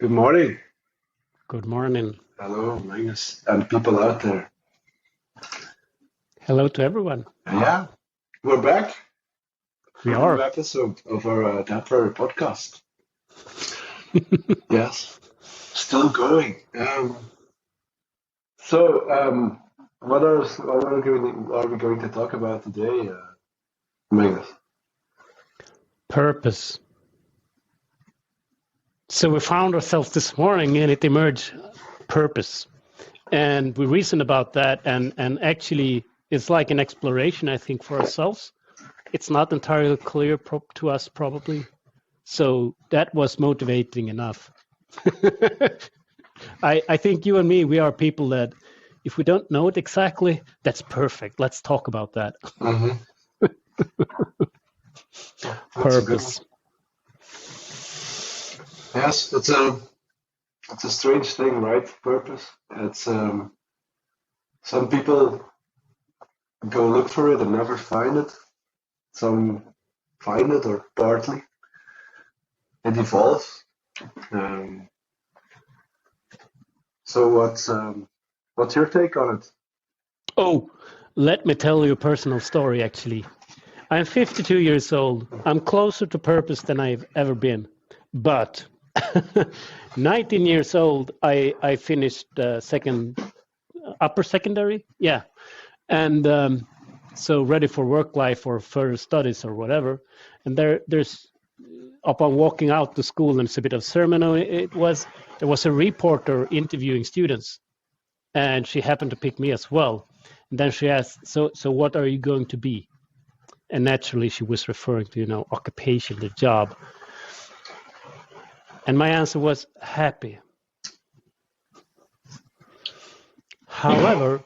Good morning. Good morning. Hello, Magnus, and people out there. Hello to everyone. Yeah, we're back We for a new are. episode of our temporary podcast. Yes, still going. So, what are we going to talk about today, Magnus? Purpose. So we found ourselves this morning and it emerged purpose. And we reasoned about that and actually it's like an exploration, I think, for ourselves. It's not entirely clear to us probably. So that was motivating enough. I think you and me, we are people that if we don't know it exactly, that's perfect. Let's talk about that. hmm That's a good one. Purpose. Yes, it's a strange thing, right? Purpose. It's some people go look for it and never find it. Some find it or partly. It evolves. Um, so what's your take on it? Oh, let me tell you a personal story, actually. I'm 52 years old. I'm closer to purpose than I've ever been. But 19 years old, I finished second upper secondary. Yeah. And so ready for work life or further studies or whatever. And there's upon walking out to school, and it's a bit of ceremony. There was a reporter interviewing students, and she happened to pick me as well. And then she asked, "So what are you going to be?" And naturally, she was referring to occupation, the job. And my answer was happy. However,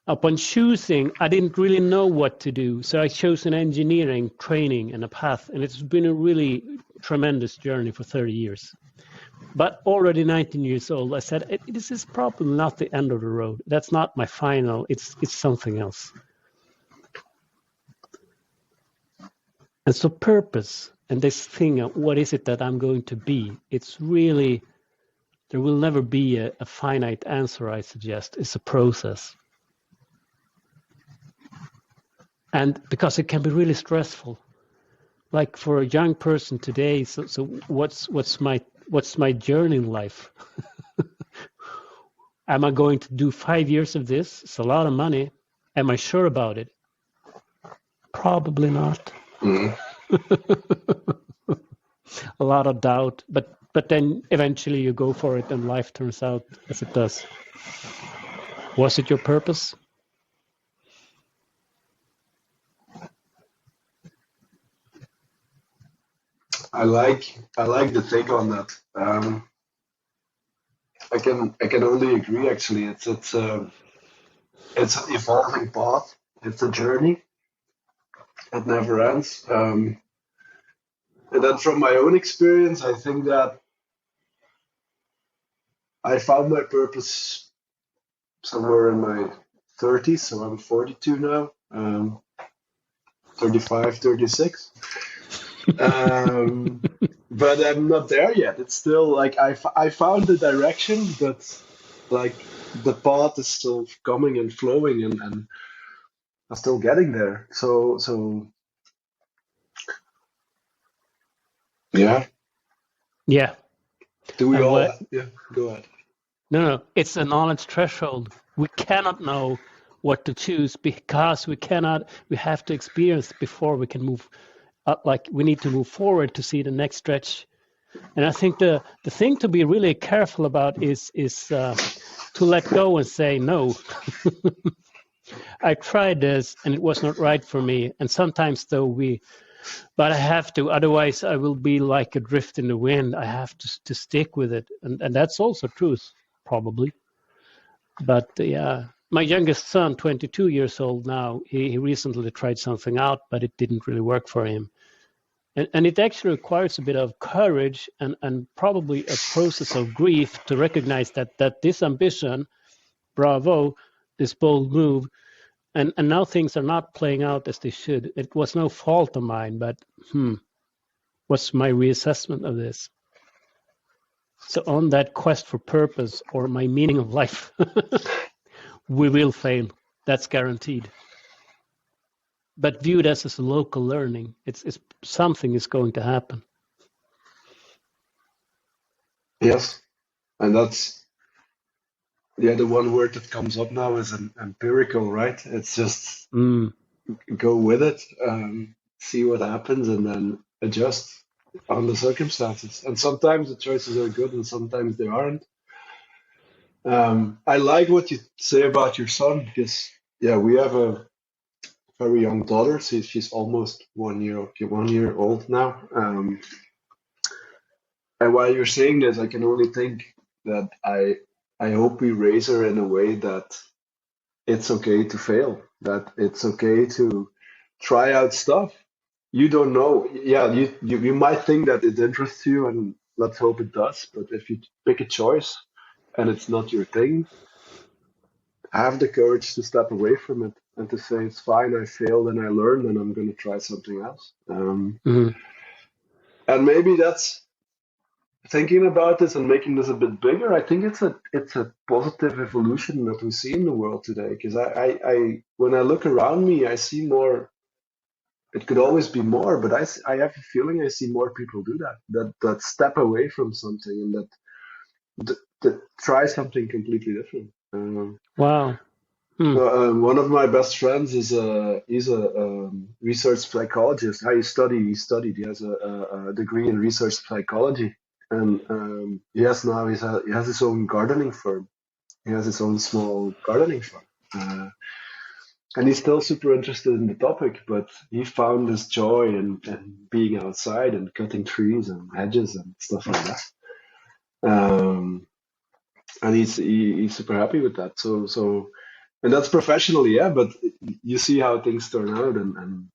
upon choosing, I didn't really know what to do. So I chose an engineering training and a path, and it's been a really tremendous journey for 30 years. But already 19 years old, I said, this is probably not the end of the road. That's not my final, it's something else. And so purpose and this thing, what is it that I'm going to be? It's really, there will never be a finite answer, I suggest. It's a process. And because it can be really stressful. Like for a young person today, so what's my journey in life? Am I going to do 5 years of this? It's a lot of money. Am I sure about it? Probably not. Mhm. A lot of doubt, but then eventually you go for it and life turns out as it does. Was it your purpose? I like the take on that. I can only agree. Actually, it's an evolving path. It's a journey. It never ends. And then from my own experience, I think that I found my purpose somewhere in my 30s. So I'm 42 now. 35, 36. Um, but I'm not there yet. It's still like I found the direction, but like the path is still coming and flowing, and I'm still getting there. So yeah. Yeah. Do we And all? what? Yeah. Go ahead. No. It's a knowledge threshold. We cannot know what to choose because we have to experience before we can move. Like we need to move forward to see the next stretch. And I think the thing to be really careful about is to let go and say no. I tried this and it was not right for me. And sometimes though but I have to, otherwise I will be like a drift in the wind. I have to stick with it. And that's also truth, probably. But yeah, my youngest son, 22 years old now, he recently tried something out, but it didn't really work for him. And it actually requires a bit of courage and probably a process of grief to recognize that this ambition, bravo, this bold move, and now things are not playing out as they should. It was no fault of mine, but what's my reassessment of this? So on that quest for purpose or my meaning of life, we will fail. That's guaranteed. But viewed as a local learning, it's something is going to happen. Yes, and that's the one word that comes up now is empirical, right? It's just go with it, see what happens, and then adjust on the circumstances. And sometimes the choices are good, and sometimes they aren't. I like what you say about your son because, yeah, we have a very young daughter. She's almost 1 year old now. And while you're saying this, I can only think that I hope we raise her in a way that it's okay to fail, that it's okay to try out stuff. You don't know. Yeah, you might think that it interests you, and let's hope it does. But if you pick a choice and it's not your thing, have the courage to step away from it and to say it's fine. I failed and I learned, and I'm going to try something else. And maybe that's thinking about this and making this a bit bigger. I think it's a positive evolution that we see in the world today. Because I when I look around me, I see more. It could always be more, but I have a feeling I see more people do that step away from something and that try something completely different. Wow. So, one of my best friends he's a research psychologist. He studied. He has a degree in research psychology, and he has his own gardening firm. He has his own small gardening firm. And he's still super interested in the topic, but he found his joy in being outside and cutting trees and hedges and stuff like that. And he's super happy with that. So and that's professionally, yeah. But you see how things turn out, and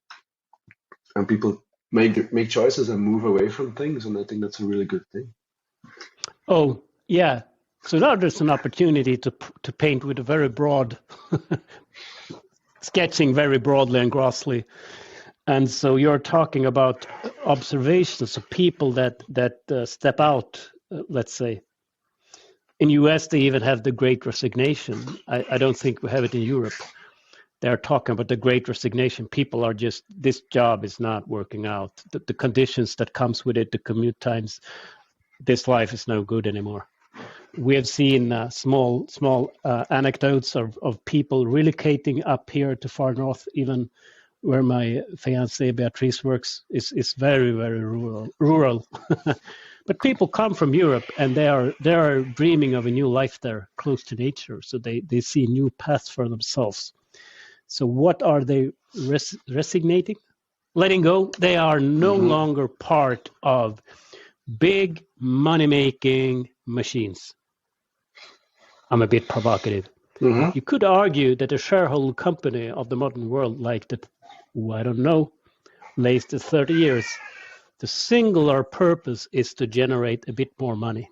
people make choices and move away from things, and I think that's a really good thing. Oh, yeah. So now there's an opportunity to paint with a very broad, sketching very broadly and grossly. And so you're talking about observations of people that step out, let's say. In US, they even have the Great Resignation. I don't think we have it in Europe. They're talking about the Great Resignation. People are just, this job is not working out. The conditions that comes with it, the commute times, this life is no good anymore. We have seen small anecdotes of people relocating up here to far north, even where my fiancée Beatrice works is very, very rural. But people come from Europe and they are dreaming of a new life there, close to nature. So they see new paths for themselves. So what are they resignating? Letting go. They are no longer part of big money-making machines. I'm a bit provocative. You could argue that a shareholder company of the modern world, like that, I don't know, latest 30 years, the singular purpose is to generate a bit more money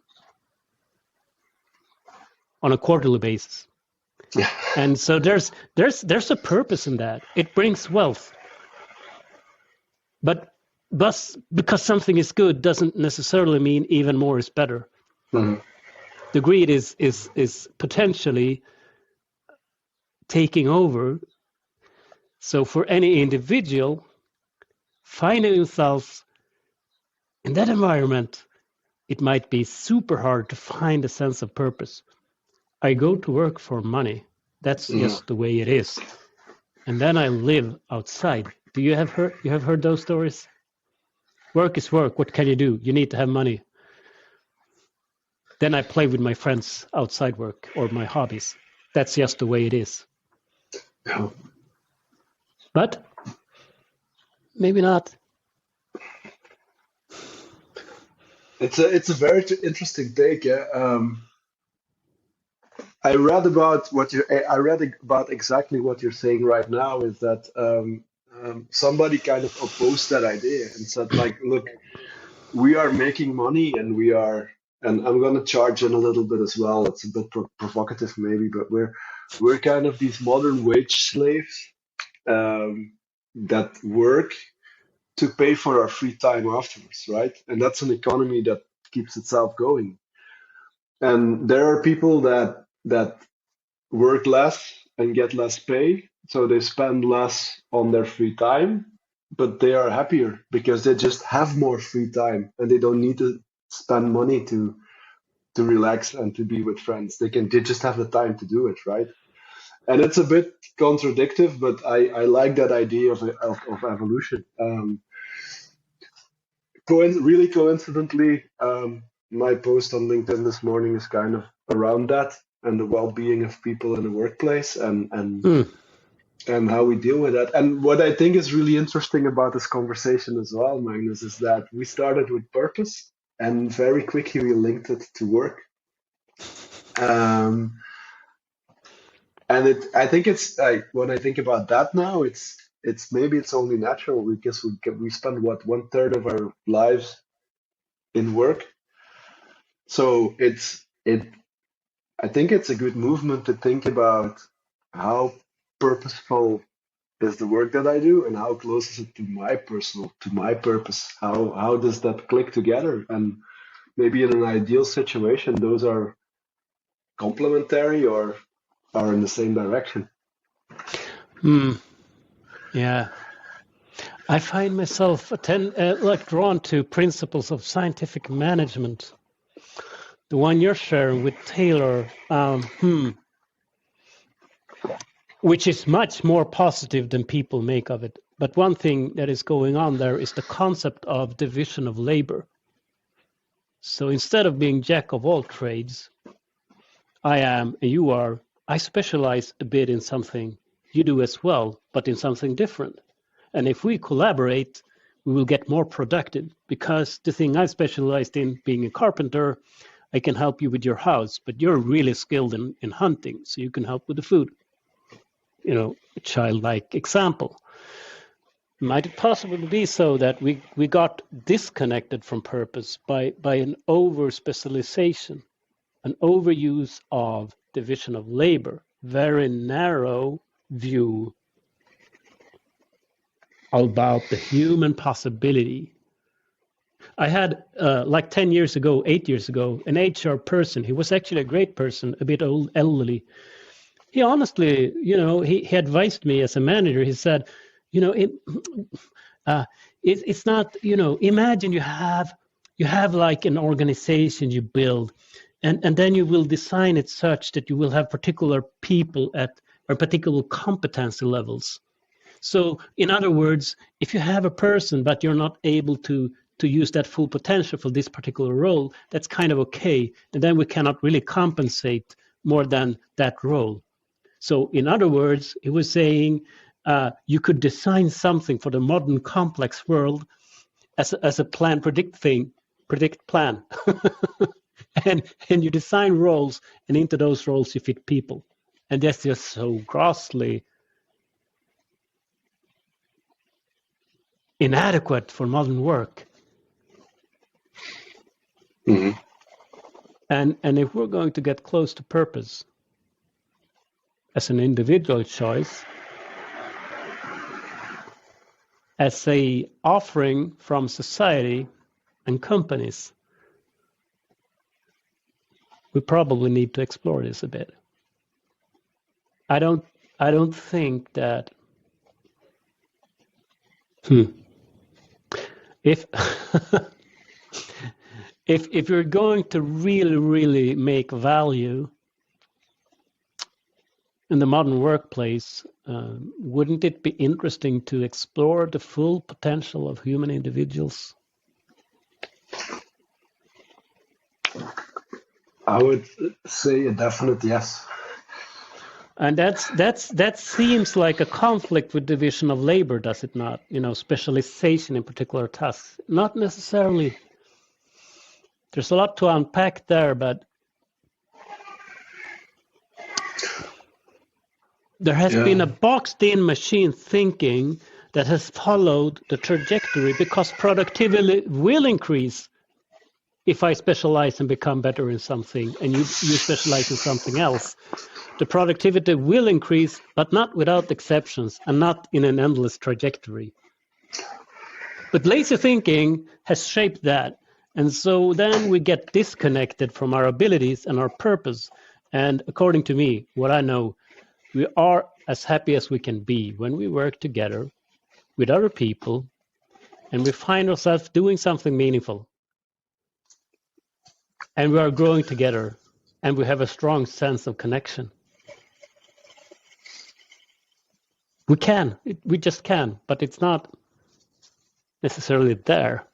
on a quarterly basis. And so there's a purpose in that. It brings wealth. But because something is good doesn't necessarily mean even more is better. The greed is potentially taking over. So for any individual, finding themselves in that environment, it might be super hard to find a sense of purpose. I go to work for money. That's just the way it is. And then I live outside. You have heard those stories? Work is work. What can you do? You need to have money. Then I play with my friends outside work or my hobbies. That's just the way it is. But maybe not. It's a very interesting take. Yeah. I read about exactly what you're saying right now. Is that somebody kind of opposed that idea and said, like, look, we are making money and I'm going to charge in a little bit as well. It's a bit provocative maybe, but we're kind of these modern wage slaves that work to pay for our free time afterwards, right? And that's an economy that keeps itself going. And there are people that work less and get less pay, so they spend less on their free time, but they are happier because they just have more free time and they don't need to spend money to relax and to be with friends. They just have the time to do it, right? And it's a bit contradictory, but I like that idea of evolution. Really coincidentally, my post on LinkedIn this morning is kind of around that and the well-being of people in the workplace and how we deal with that. And what I think is really interesting about this conversation as well, Magnus, is that we started with purpose and very quickly we linked it to work. And I think it's like when I think about that now, it's maybe it's only natural because we spend what 1/3 of our lives in work. So I think it's a good movement to think about how purposeful is the work that I do and how close is it to my purpose? How does that click together? And maybe in an ideal situation, those are complementary or are in the same direction. Yeah. I find myself drawn to principles of scientific management. The one you're sharing with Taylor, which is much more positive than people make of it. But one thing that is going on there is the concept of division of labor. So instead of being jack of all trades, I am and you are, I specialize a bit in something, you do as well, but in something different. And if we collaborate, we will get more productive because the thing I've specialized in being a carpenter, I can help you with your house, but you're really skilled in hunting, so you can help with the food. You know, a childlike example. Might it possibly be so that we got disconnected from purpose by an over-specialization, an overuse of division of labor, very narrow view about the human possibility. I had, like 10 years ago, 8 years ago, an HR person. He was actually a great person, a bit old, elderly. He honestly, he advised me as a manager. He said, it's not, imagine you have like an organization you build, and then you will design it such that you will have particular people at or particular competency levels. So in other words, if you have a person, but you're not able to use that full potential for this particular role, that's kind of okay. And then we cannot really compensate more than that role. So in other words, he was saying you could design something for the modern complex world as a predict plan. and you design roles, and into those roles you fit people. And that's just so grossly inadequate for modern work. Mm-hmm. And if we're going to get close to purpose as an individual choice, as a offering from society and companies, we probably need to explore this a bit. I don't think that if if you're going to really make value in the modern workplace, wouldn't it be interesting to explore the full potential of human individuals? I would say a definite yes. And that seems like a conflict with division of labor, does it not? Specialization in particular tasks. Not necessarily. There's a lot to unpack there, but there has been a boxed-in machine thinking that has followed the trajectory because productivity will increase if I specialize and become better in something and you specialize in something else. The productivity will increase, but not without exceptions and not in an endless trajectory. But lazy thinking has shaped that. And so then we get disconnected from our abilities and our purpose. And according to me, what I know, we are as happy as we can be when we work together with other people and we find ourselves doing something meaningful. And we are growing together and we have a strong sense of connection. We just can, but it's not necessarily there.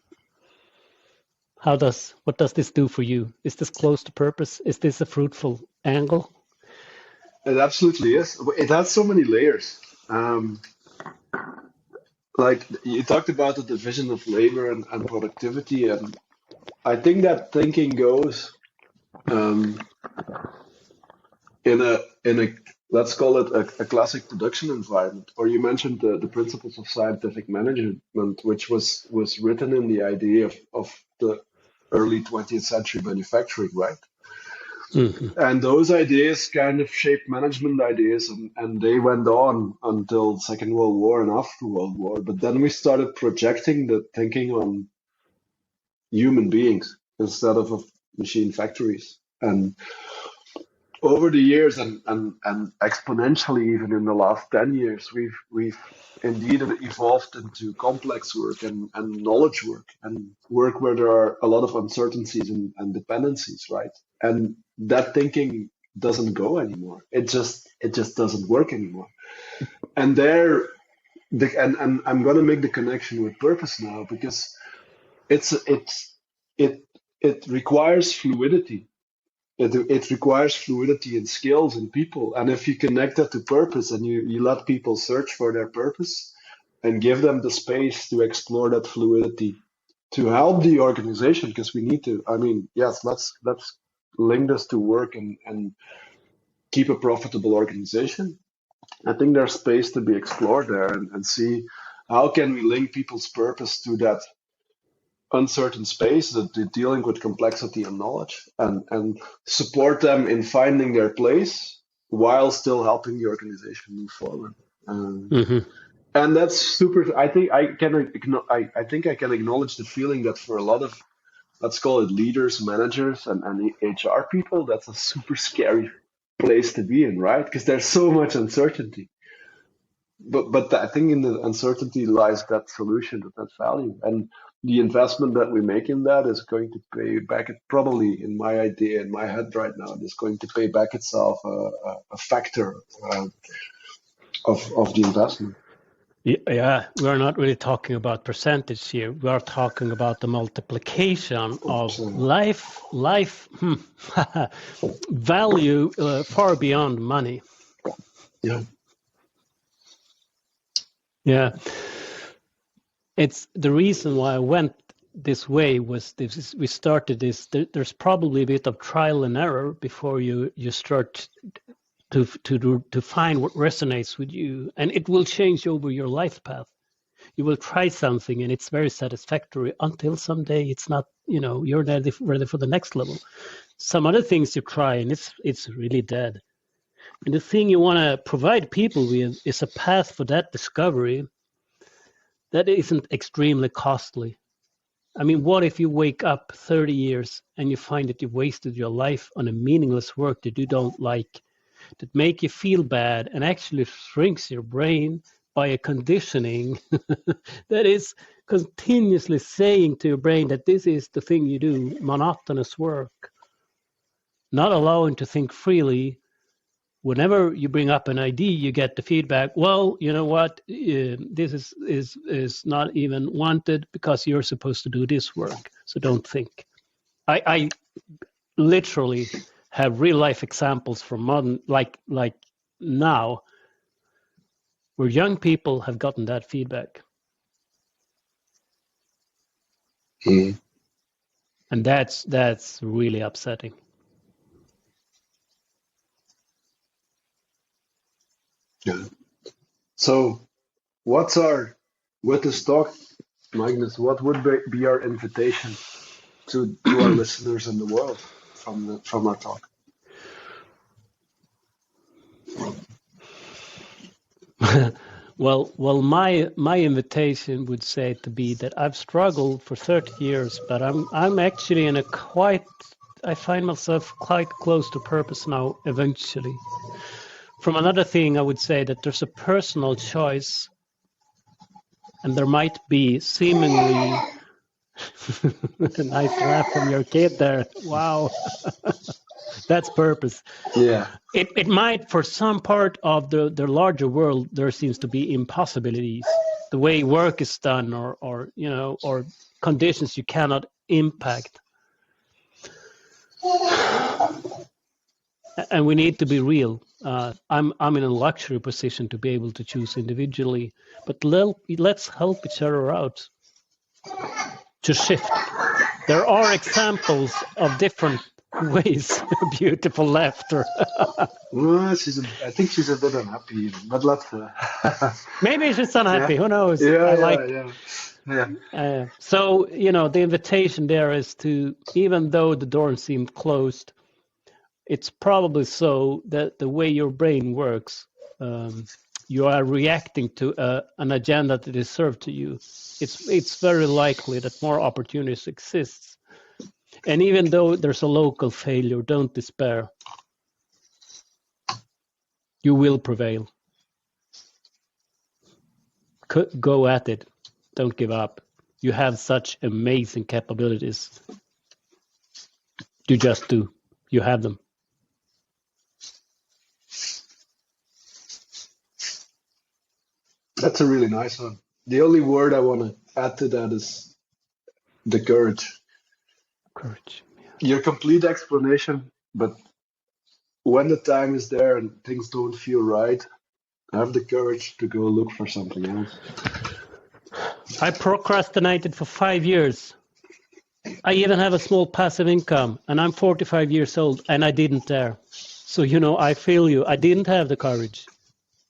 What does this do for you? Is this close to purpose? Is this a fruitful angle? It absolutely is. It has so many layers. Um, like you talked about the division of labor and productivity, and I think that thinking goes um, in a let's call it a classic production environment. Or you mentioned the principles of scientific management, which was written in the idea of the early 20th century manufacturing, right? Hmm. And those ideas kind of shaped management ideas, and they went on until the Second World War and after World War. But then we started projecting the thinking on human beings instead of machine factories. And over the years and exponentially even in the last 10 years, we've indeed evolved into complex work and knowledge work and work where there are a lot of uncertainties and dependencies, right? And that thinking doesn't go anymore. It just doesn't work anymore. And and I'm gonna make the connection with purpose now because it it requires fluidity. It requires fluidity and skills in people. And if you connect that to purpose and you let people search for their purpose and give them the space to explore that fluidity to help the organization, because we need to, I mean, yes, let's link this to work and keep a profitable organization. I think there's space to be explored there and see how can we link people's purpose to that uncertain space, that they're dealing with complexity and knowledge, and support them in finding their place while still helping the organization move forward. Hmm. And that's super. I think I can acknowledge the feeling that for a lot of, let's call it leaders, managers, and HR people, that's a super scary place to be in, right? Because there's so much uncertainty. But I think in the uncertainty lies that solution, that value, and the investment that we make in that is going to pay back. It probably, in my idea, in my head right now, it is going to pay back itself a factor of the investment. Yeah, we are not really talking about percentage here. We are talking about the multiplication of So, life value far beyond money. yeah. Yeah, it's the reason why I went this way was this. We started this. There's probably a bit of trial and error before you start to find what resonates with you, and it will change over your life path. You will try something and it's very satisfactory until someday it's not, you're ready for the next level. Some other things you try and it's really dead. And the thing you want to provide people with is a path for that discovery that isn't extremely costly. I mean, what if you wake up 30 years and you find that you wasted your life on a meaningless work that you don't like, that make you feel bad and actually shrinks your brain by a conditioning that is continuously saying to your brain that this is the thing you do, monotonous work, not allowing to think freely. Whenever you bring up an idea, you get the feedback, well, you know what, this is not even wanted because you're supposed to do this work, so don't think. I literally have real life examples from modern, like now, where young people have gotten that feedback. Mm. And that's really upsetting. Yeah. So, with this talk, Magnus, what would be our invitation to our listeners in the world from our talk? Well, my invitation would say to be that I've struggled for 30 years, but I'm actually in a I find myself quite close to purpose now eventually. From another thing, I would say that there's a personal choice, and there might be seemingly a nice laugh from your kid there. Wow, that's purpose. Yeah. It might, for some part of the larger world, there seems to be impossibilities. The way work is done, or conditions you cannot impact, and we need to be real. I'm in a luxury position to be able to choose individually, but let's help each other out to shift. There are examples of different ways. Beautiful laughter. Well, I think she's a bit unhappy, but let's. Maybe she's unhappy. Yeah. Who knows? Yeah. So the invitation there is to, even though the door seemed closed, it's probably so that the way your brain works, you are reacting to an agenda that is served to you. It's very likely that more opportunities exist. And even though there's a local failure, don't despair. You will prevail. Go at it. Don't give up. You have such amazing capabilities. You just do. You have them. That's a really nice one. The only word I want to add to that is the courage. Courage. Your complete explanation, but when the time is there and things don't feel right, have the courage to go look for something else. I procrastinated for 5 years. I even have a small passive income, and I'm 45 years old, and I didn't dare. So, I feel you. I didn't have the courage.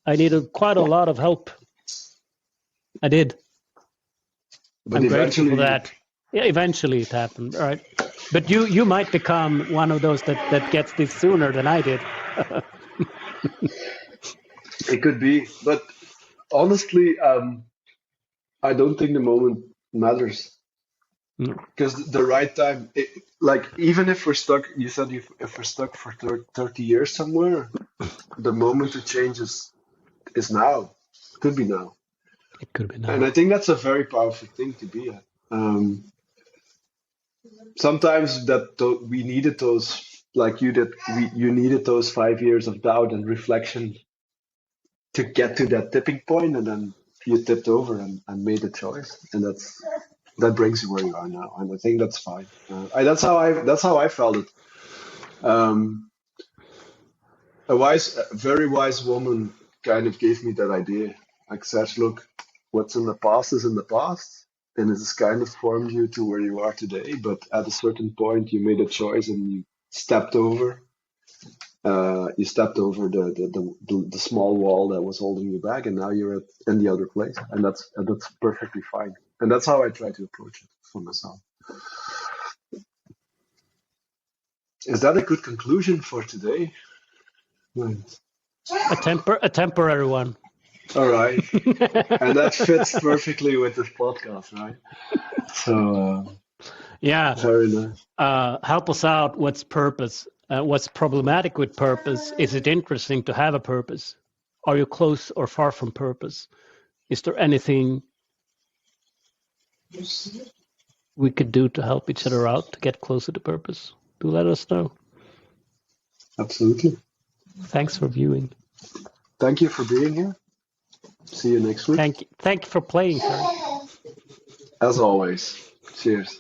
I needed quite a lot of help. I did. But I'm grateful for that. Yeah, eventually it happened, right? But you might become one of those that gets this sooner than I did. It could be, but honestly, I don't think the moment matters. Because the right time, even if we're stuck, you said if we're stuck for 30 years somewhere, the moment to change is now. Could be now. It could be now. And I think that's a very powerful thing to be at. Sometimes we needed those, like you did, you needed those 5 years of doubt and reflection to get to that tipping point, and then you tipped over and made a choice, and that brings you where you are now, and I think that's fine. That's how I felt it. A very wise woman kind of gave me that idea. Like, Serge, look, what's in the past is in the past, and it has kind of formed you to where you are today. But at a certain point, you made a choice and you stepped over. You stepped over the small wall that was holding you back, and now you're in the other place, and that's perfectly fine. And that's how I try to approach it for myself. Is that a good conclusion for today? A temporary one. All right, and that fits perfectly with this podcast, right? So yeah, very nice. Help us out. What's purpose? What's problematic with purpose? Is it interesting to have a purpose? Are you close or far from purpose? Is there anything we could do to help each other out to get closer to purpose? Do let us know. Absolutely. Thanks for viewing. Thank you for being here. See you next week. Thank you for playing, sir. As always. Cheers.